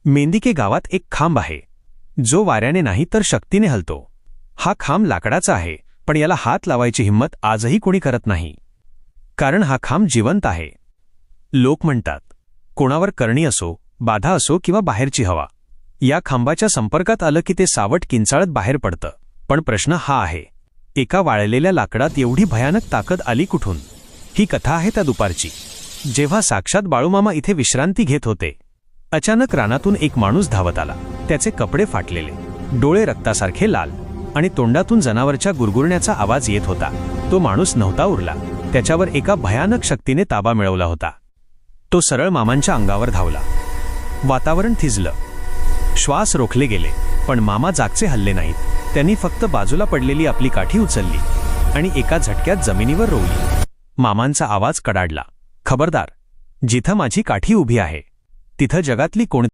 मेंदिके गावात एक खांब आहे जो वाऱ्याने नाही तर शक्तीने हलतो. हा खांब लाकडाचा आहे, पण याला हात लावायची हिंमत आजही कोणी करत नाही, कारण हा खांब जिवंत आहे. लोक म्हणतात, कोणावर करणी असो, बाधा असो किंवा बाहेरची हवा, या खांबाच्या संपर्कात आलं की ते सावट किंचाळत बाहेर पडतं. पण प्रश्न हा आहे, एका वाळलेल्या लाकडात एवढी भयानक ताकद आली कुठून? ही कथा आहे त्या दुपारची, जेव्हा साक्षात बाळूमामा इथे विश्रांती घेत होते. अचानक रानातून एक माणूस धावत आला. त्याचे कपडे फाटलेले, डोळे रक्तासारखे लाल आणि तोंडातून जनावरच्या गुरगुरण्याचा आवाज येत होता. तो माणूस नव्हता उरला, त्याच्यावर एका भयानक शक्तीने ताबा मिळवला होता. तो सरळ मामांच्या अंगावर धावला. वातावरण थिजलं, श्वास रोखले गेले, पण मामा जागचे हल्ले नाहीत. त्यांनी फक्त बाजूला पडलेली आपली काठी उचलली आणि एका झटक्यात जमिनीवर रोवली. मामांचा आवाज कडाडला, खबरदार, जिथं माझी काठी उभी आहे तिथं जगातली कोणती